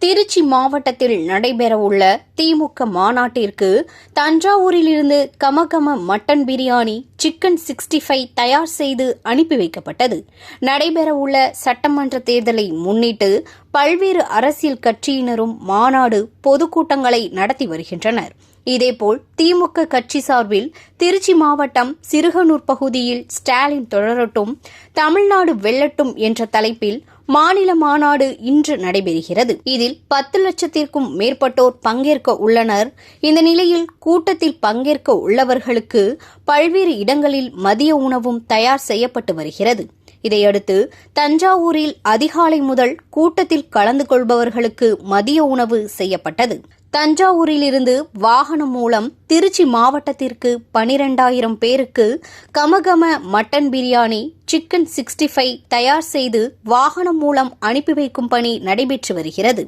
திருச்சி மாவட்டத்தில் நடைபெறவுள்ள திமுக மாநாட்டிற்கு தஞ்சாவூரிலிருந்து கமகம மட்டன் பிரியாணி, சிக்கன் 65 தயார் செய்து அனுப்பி வைக்கப்பட்டது. நடைபெறவுள்ள சட்டமன்ற தேர்தலை முன்னிட்டு பல்வேறு அரசியல் கட்சியினரும் மாநாடு, பொதுக்கூட்டங்களை நடத்தி வருகின்றனர். இதேபோல் திமுக கட்சி சார்பில் திருச்சி மாவட்டம் சிறுகனூர் பகுதியில் ஸ்டாலின் தொடரட்டும், தமிழ்நாடு வெல்லட்டும் என்ற தலைப்பில் மாநில மாநாடு இன்று நடைபெறுகிறது. இதில் 10 லட்சத்திற்கும் மேற்பட்டோர் பங்கேற்க உள்ளனர். இந்த நிலையில் கூட்டத்தில் பங்கேற்க உள்ளவர்களுக்கு பல்வேறு இடங்களில் மதிய உணவும் தயார் செய்யப்பட்டு வருகிறது. இதையடுத்து தஞ்சாவூரில் அதிகாலை முதல் கூட்டத்தில் கலந்து கொள்பவர்களுக்கு மதிய உணவு செய்யப்பட்டது. தஞ்சாவூரிலிருந்து வாகனம் மூலம் திருச்சி மாவட்டத்திற்கு 12,000 பேருக்கு கமகம மட்டன் பிரியாணி, சிக்கன் 65 தயார் செய்து வாகனம் மூலம் அனுப்பி வைக்கும் பணி நடைபெற்று வருகிறது.